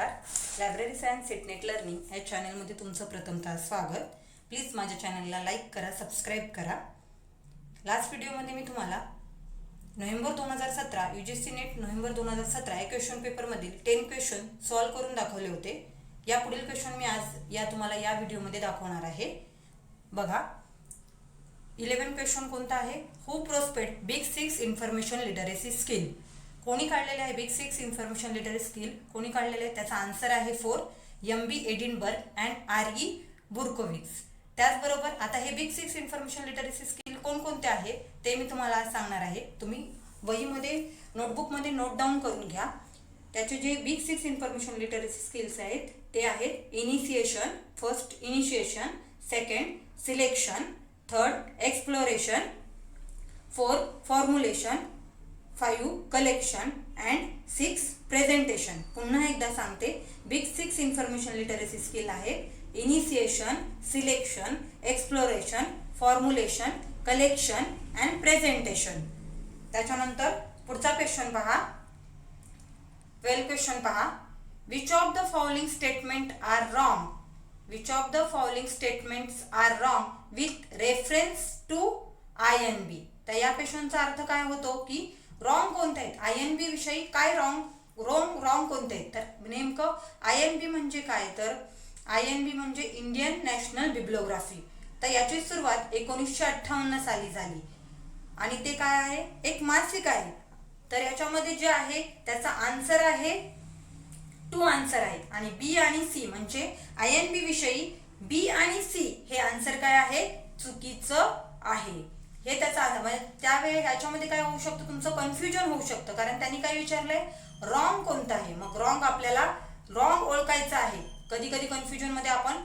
नमस्कार. Library science SET NET learning या चॅनलमध्ये तुमचं प्रथमतः स्वागत. प्लीज माझ्या चॅनलला लाईक करा, सबस्क्राईब करा. लास्ट व्हिडिओमध्ये मी तुम्हाला नोव्हेंबर 2017 UGC नेट नोव्हेंबर 2017 या क्वेश्चन पेपरमधील 10 क्वेश्चन सॉल्व्ह करून दाखवले होते. या पुढील क्वेश्चन मी आज तुम्हाला या व्हिडिओमध्ये दाखवणार आहे. बघा, 11 क्वेश्चन कोणता आहे? Who prospect big 6 information literacy skill. कोणी काढलेले आहे बिग 6 इन्फॉर्मेशन लिटरसी स्किल? कोणी काढलेले आहे? त्याचा आन्सर आहे 4 MB एडिनबर्ग अँड RE बुर्कोविक्स. त्याचबरोबर आता हे बिग 6 इन्फॉर्मेशन लिटरसी स्किल कोणकोणते आहे ते मी तुम्हाला आज सांगणार आहे. तुम्ही वहीमध्ये नोटबुकमध्ये नोट डाऊन करून घ्या. त्याचे जे बिग 6 इन्फॉर्मेशन लिटरसी स्किल्स आहेत ते आहेत initiation, first initiation, second selection, third exploration, 4 formulation, 5 collection and 6 presentation. पुन्हा एकदा सांगते, बिग 6 इन्फॉर्मेशन लिटरसी स्किल आहे initiation, selection, exploration, formulation, collection and presentation. त्याच्यानंतर पुढचा क्वेश्चन पहा. 12 क्वेश्चन पहा. Which of the following statement are wrong? Which of the following statements are wrong with reference to INB. तर या क्वेश्चनचा अर्थ काय होतो की रॉंग कोणते आहेत, INB विषयी काय रॉंग कोणते आहेत. तर नेमकं INB म्हणजे काय? तर INB म्हणजे इंडियन नॅशनल बिब्लिओग्राफी. तर याची सुरुवात 1958 साली झाली आणि ते काय आहे? एक मासिक आहे. तर याच्यामध्ये जे आहे त्याचा आन्सर आहे 2 आन्सर आहे आणि B आणि C म्हणजे INB विषयी B आणि C हे आन्सर काय आहे? चुकीचं आहे. हे त्याचा म्हणजे त्यावेळी याच्यामध्ये काय होऊ शकतं, तुमचं कन्फ्युजन होऊ शकतं. कारण त्यांनी काय विचारलंय, रॉंग कोणतं आहे. मग रॉंग आपल्याला रॉंग ओळखायचं आहे. कधी कधी कन्फ्युजन मध्ये आपण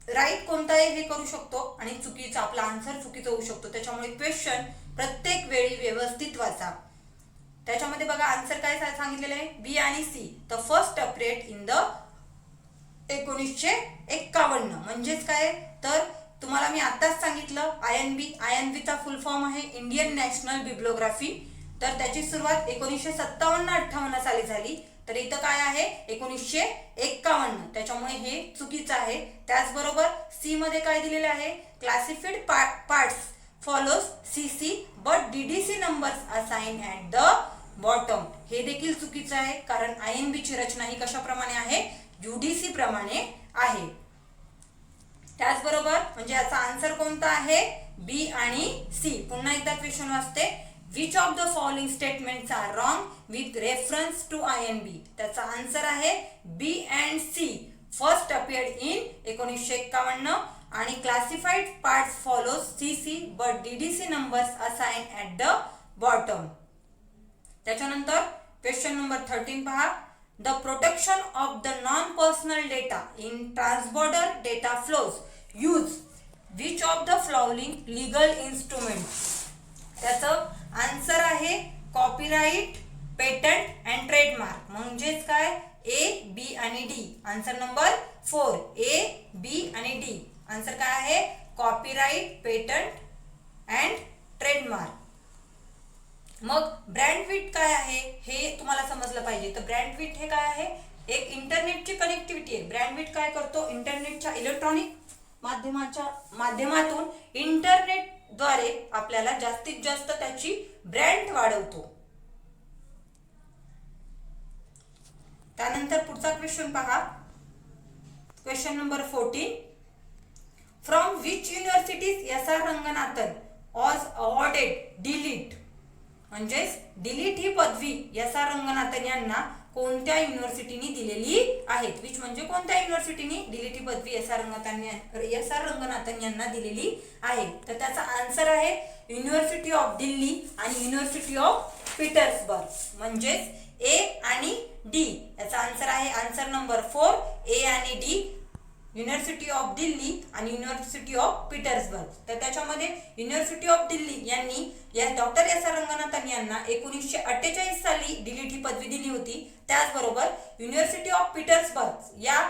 राईट कोणतं आहे हे करू शकतो आणि चुकीचं आपला आन्सर चुकीचं होऊ शकतो. त्याच्यामुळे क्वेश्चन प्रत्येक वेळी व्यवस्थित वाचा. त्याच्यामध्ये बघा आन्सर काय सांगितलेलं आहे, B आणि C. The first update in the 1951 म्हणजेच काय? तर तुम्हाला मी आताच सांगितलं INB चा फुल फॉर्म आहे इंडियन नॅशनल बिब्लिओग्राफी. तर त्याची सुरुवात 1957-58 साली झाली. तर इथं काय आहे 1951. त्याच्यामुळे हे चुकीचं आहे. त्याचबरोबर C मध्ये काय दिलेले आहे, classified parts follows CC but DDC numbers assign at the bottom. हे देखील चुकीचं आहे कारण INB ची रचना ही कशाप्रमाणे आहे, UDC प्रमाणे आहे. त्याचबरोबर म्हणजे याचा आन्सर कोणता आहे, B आणि C. पुन्हा एकदा क्वेश्चन वाचते. Which of the following statements are wrong with reference to INB. त्याचा आन्सर आहे B and C. First appeared in 1951 आणि classified parts follows CC but DDC numbers assign at the bottom. त्याच्यानंतर question number 13 पहा. The protection of the non personal data in transborder data flows use which of the following legal instrument. त्याचं answer आहे copyright, patent and trademark. म्हणजेच काय, A, B आणि D. Answer number 4 A, B आणि D. Answer काय आहे, copyright, patent and trademark. मग ब्रँडविड्थ काय आहे हे तुम्हाला समजलं पाहिजे. तर ब्रँडविड्थ हे काय आहे, एक इंटरनेटची कनेक्टिव्हिटी आहे. ब्रँडविड्थ काय करतो, इंटरनेटच्या इलेक्ट्रॉनिक माध्यमातून इंटरनेटद्वारे आपल्याला जास्तीत जास्त त्याची ब्रँड वाढवतो. त्यानंतर पुढचा क्वेश्चन पहा. Question number 14. From which universities SR Ranganathan was awarded delete. म्हणजेच डिलीट ही पदवी SR रंगनाथन यांना कोणत्या युनिव्हर्सिटीने दिलेली आहेत. विच म्हणजे कोणत्या युनिव्हर्सिटीने डिलीट ही पदवी SR रंगनाथन यांना दिलेली आहे. तर त्याचा आन्सर आहे युनिव्हर्सिटी ऑफ दिल्ली आणि युनिव्हर्सिटी ऑफ पीटर्सबर्ग. म्हणजेच A आणि D. याचा आन्सर आहे आन्सर नंबर 4 A आणि D. युनिव्हर्सिटी ऑफ दिल्ली आणि युनिव्हर्सिटी ऑफ पीटर्सबर्ग. तर त्याच्यामध्ये युनिव्हर्सिटी ऑफ दिल्ली यांनी या डॉक्टर SR रंगनाथन यांना 1948 साली डिलीट ही पदवी दिली होती. त्याचबरोबर युनिव्हर्सिटी ऑफ पीटर्सबर्ग या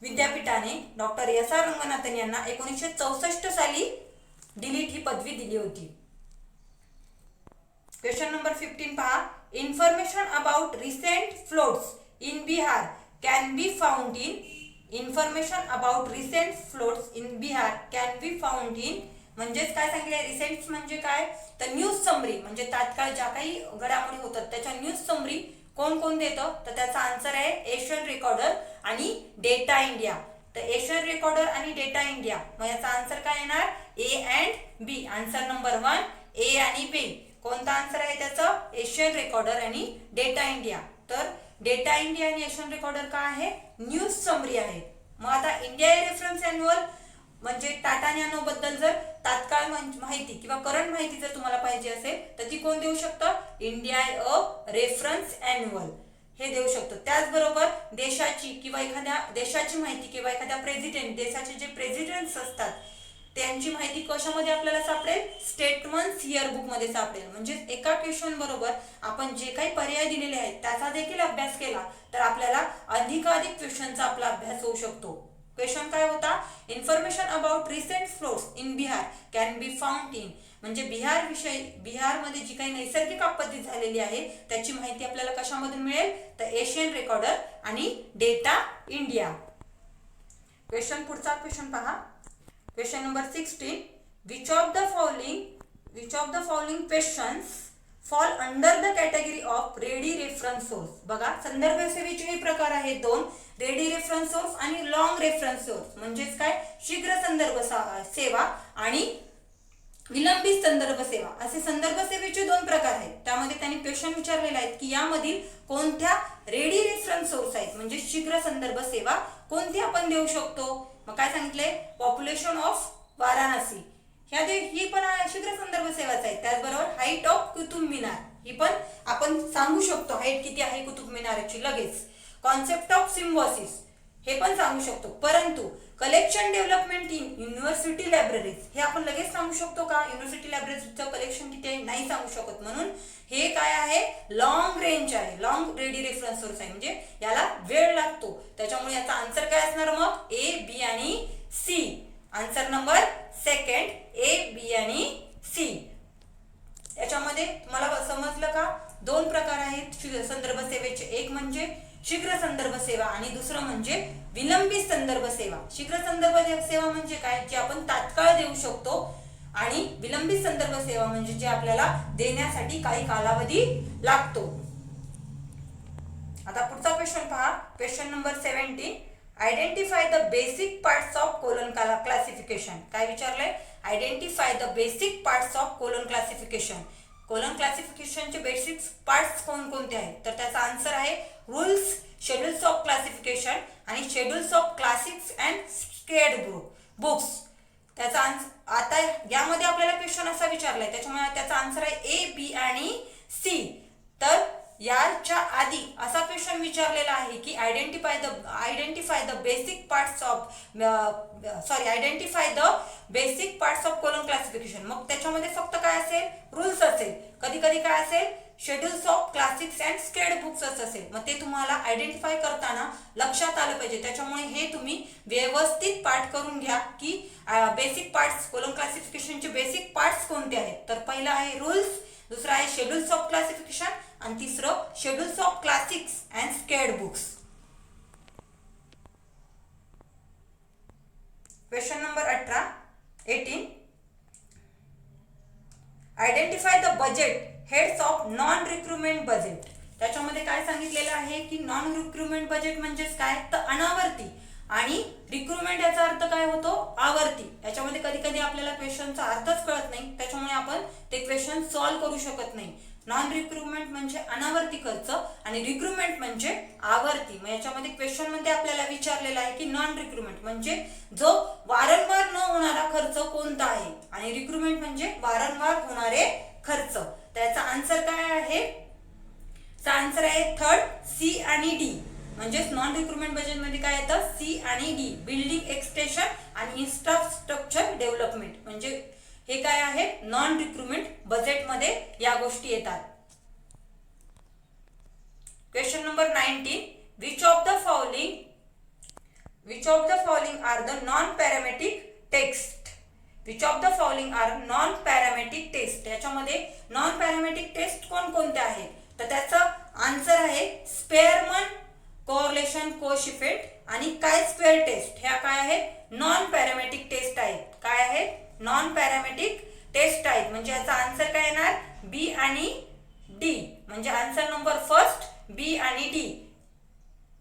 विद्यापीठाने डॉक्टर SR रंगनाथन यांना 1964 साली डिलीट ही पदवी दिली होती. क्वेश्चन नंबर 15 पहा. Information about recent floods in Bihar can be found in information about recent floods in Bihar can be found in म्हणजेच काय सांगितले रिसेंट म्हणजे काय तर न्यूज समरी म्हणजे तात्काळ ज्या काही घडामोडी होतात त्याच्या न्यूज समरी कोण कोण देतं तर त्याचा आन्सर आहे एशियन रेकॉर्डर आणि डेटा इंडिया. तर एशियन रेकॉर्डर आणि डेटा इंडिया मग याचा आन्सर काय येणार A and B. Answer number 1 A आणि बी. कोणता आन्सर आहे त्याचं एशियन रेकॉर्डर आणि डेटा इंडिया. तर डेटा इंडिया आणि एशियन रेकॉर्डर काय आहे न्यूज समरी आहे. मग आता इंडिया रेफरन्स अॅन्युअल म्हणजे टाटा नॅनो बद्दल जर तात्काळ माहिती किंवा करंट माहिती जर तुम्हाला पाहिजे असेल तर ती कोण देऊ शकतं इंडिया अ रेफरन्स अॅन्युअल हे देऊ शकतो. त्याचबरोबर देशाची किंवा एखाद्या देशाची माहिती किंवा एखाद्या प्रेसिडेंट देशाचे जे प्रेसिडेंट्स असतात त्यांची माहिती कशामध्ये आपल्याला सापडेल स्टेटमेंट्स इयरबुक मध्ये सापडेल. म्हणजे एका क्वेश्चन बरोबर आपण जे काही पर्याय दिलेले आहेत त्याचा देखील अभ्यास केला तर आपल्याला अधिकाधिक क्वेश्चनचा आपला अभ्यास होऊ शकतो. क्वेश्चन काय होता information about recent floods in Bihar can be found in म्हणजे बिहारमध्ये जी काही नैसर्गिक आपत्ती झालेली आहे त्याची माहिती आपल्याला कशामधून मिळेल तर एशियन रेकॉर्डर आणि डेटा इंडिया. पुढचा क्वेश्चन पहा. Question number 16 which of the following questions fall under the category of ready reference source. बघा संदर्भ सेवेचे हे प्रकार आहेत दोन रेडी रेफरन्स सोर्स आणि लॉंग रेफरन्स सोर्स म्हणजेच काय शीघ्र संदर्भ सेवा आणि विलंबित संदर्भ सेवा असे संदर्भ सेवेचे दोन प्रकार आहेत. त्यामध्ये त्यांनी क्वेश्चन विचारलेले आहेत की यामधील कोणत्या रेडी रेफरन्स सोर्स आहेत म्हणजे शीघ्र संदर्भ सेवा कोणती आपण देऊ शकतो. मग काय सांगितले पॉप्युलेशन ऑफ वाराणसी ही पण शीघ्र संदर्भ सेवाच आहे. त्याचबरोबर हाईट ऑफ कुतुब मिनार ही पण आपण सांगू शकतो हाईट किती आहे कुतुब मिनारची लगेच. कॉन्सेप्ट ऑफ सिम्बॉसिस हे पण सांगू शकतो. परंतु collection development in university libraries हे आपण लगेच सांगू शकतो का युनिव्हर्सिटी लायब्ररीचं कलेक्शन किती आहे नाही सांगू शकत. म्हणून हे काय आहे लॉंग रेंज आहे लॉंग रेडी रेफरन्स सोर्स आहे म्हणजे याला वेळ लागतो. त्याच्यामुळे याचा आन्सर काय असणार मग ए बी आणि C. Answer number 2 A B आणि सी. याच्यामध्ये तुम्हाला समजलं का दोन प्रकार आहेत संदर्भ सेवेचे. एक म्हणजे शीघ्र संदर्भ सेवा आणि दुसरं म्हणजे विलंबित संदर्भ सेवा. शीघ्र संदर्भ सेवा म्हणजे काय जे आपण तात्काळ देऊ शकतो आणि विलंबित संदर्भ सेवा म्हणजे जे आपल्याला देण्यासाठी काही कालावधी लागतो. आता पुढचा क्वेश्चन पहा. Question number 17 identify the basic parts of colon classification. काय विचारलंय identify the basic parts of colon classification. Colon क्लासिफिकेशनचे बेसिक पार्ट्स कोणकोणते आहेत तर त्याचा आन्सर आहे रूल्स शेड्यूल्स ऑफ क्लासिफिकेशन आणि schedules of classics and sacred books. त्याचा आता यामध्ये आपल्याला क्वेश्चन असा विचारलाय त्याच्यामुळे त्याचा आन्सर आहे ए बी आणि सी. तर याच्या आधी असा क्वेश्चन विचारलेला आहे की identify the basic parts of colon classification. मग त्याच्यामध्ये फक्त काय असेल रूल्स असेल कधी कधी काय असेल schedules of classics and sacred books असेल. मग ते तुम्हाला आयडेंटिफाय करताना लक्षात आलं पाहिजे. त्याच्यामुळे हे तुम्ही व्यवस्थित पाठ करून घ्या की बेसिक पार्ट्स कोलन क्लासिफिकेशनचे बेसिक पार्ट्स कोणते आहेत. तर पहिला आहे रूल्स, दुसरा आहे शेड्यूल्स ऑफ क्लासिफिकेशन आणि तिसरं schedules of classics and sacred books. Question number 18 identify the budget heads of non recruitment budget. त्याच्यामध्ये काय सांगितलेलं आहे की नॉन रिक्रुटमेंट बजेट म्हणजेच काय तर अनावर्ती आणि रिक्रुटमेंट याचा अर्थ काय होतो आवर्ती. याच्यामध्ये कधी कधी आपल्याला क्वेश्चनचा अर्थच कळत नाही त्याच्यामुळे आपण ते क्वेश्चन सॉल्व्ह करू शकत नाही. नॉन रिक्रुटमेंट म्हणजे अनावर्ती खर्च आणि रिक्रुटमेंट म्हणजे आवर्ती. मग याच्यामध्ये क्वेश्चन मध्ये आपल्याला विचारलेला आहे की नॉन रिक्रुटमेंट म्हणजे जो वारंवार न होणारा खर्च कोणता आहे आणि रिक्रुटमेंट म्हणजे वारंवार होणारे खर्च. त्याचा आन्सर काय आहे आन्सर आहे 3rd सी आणि डी. म्हणजेच नॉन रिक्रुटमेंट बजेट मध्ये काय येतं सी आणि डी बिल्डिंग एक्सटेन्शन आणि इन्फ्रास्ट्रक्चर डेव्हलपमेंट. म्हणजे हे काय आहे नॉन रिक्रुटमेंट बजेट मध्ये या गोष्टी येतात. Question number 19 which of the following are the non parametric text. Which of the following are non parametric test. याच्यामध्ये नॉन पॅरामेट्रिक टेस्ट कोणकोणते आहेत तर त्याचं आन्सर आहे स्पेअरमन कोरिलेशन कोएफिशिएंट आणि काय स्क्वेअर टेस्ट ह्या काय आहेत नॉन पॅरामेट्रिक टेस्ट आहेत. काय आहेत नॉन पॅरामेट्रिक टेस्ट आहेत. म्हणजे याचा आन्सर काय येणार बी आणि डी. म्हणजे आन्सर नंबर फर्स्ट बी आणि डी.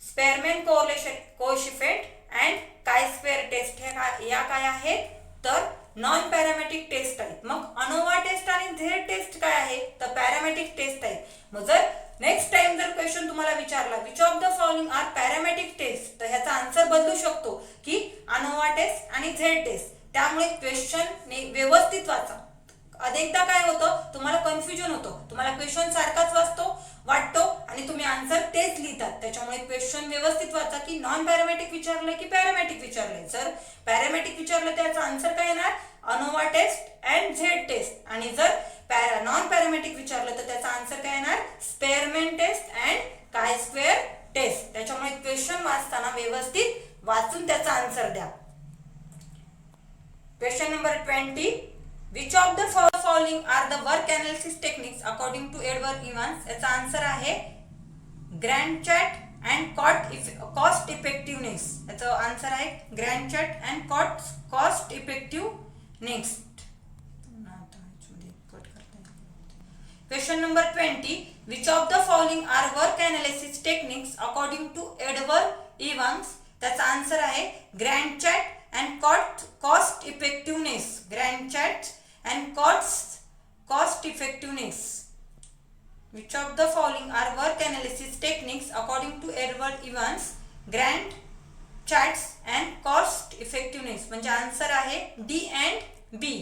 स्पेअरमॅन कोरिलेशन कोएफिशिएंट अँड काय स्क्वेअर टेस्ट या काय आहेत तर नॉन पॅरामेट्रिक टेस्ट आहेत. मग अनोवा टेस्ट आणि झेड टेस्ट काय आहे तर पॅरामेट्रिक टेस्ट आहेत. मग जर नेक्स्ट टाइम जर क्वेश्चन तुम्हाला विचारला which of the following are parametric test तर ह्याचा आन्सर बदलू शकतो की अनोवा टेस्ट आणि झेड टेस्ट. त्यामुळे क्वेश्चन व्यवस्थित वाचा. अनेकदा काय होतं तुम्हाला कन्फ्युजन होतं. तुम्हाला क्वेश्चन सारखाच वाटतो आणि तुम्ही आन्सर तेच लिहितात. त्याच्यामुळे क्वेश्चन व्यवस्थित वाचा की नॉन पॅरामेट्रिक विचारलंय की पॅरामेट्रिक विचारलंय. जर पॅरामेट्रिक विचारलं त्याचा आन्सर काय येणार ANOVA test and Z test. आणि जर नॉन पॅरामेट्रिक विचारलं तर त्याचा आन्सर काय येणार स्पेअरमॅन टेस्ट अँड काय स्क्वेअर टेस्ट. त्याच्यामुळे क्वेश्चन वाचताना व्यवस्थित वाचून त्याचा आन्सर द्या. Question number 20. Which of the following are the work analysis techniques according to Edward Evans? याचा आन्सर आहे grand chat and cost effectiveness. याचा आन्सर आहे grand chat and cost effectiveness. Question number 20. Which of the following are work analysis techniques according to Edward Evans? त्याचा answer आहे grand chat and cost effectiveness. Grand chat and cost effectiveness. Which of the following are work analysis techniques according to Edward Evans? Grand chats and cost effectiveness. म्हणजे answer आहे D and B.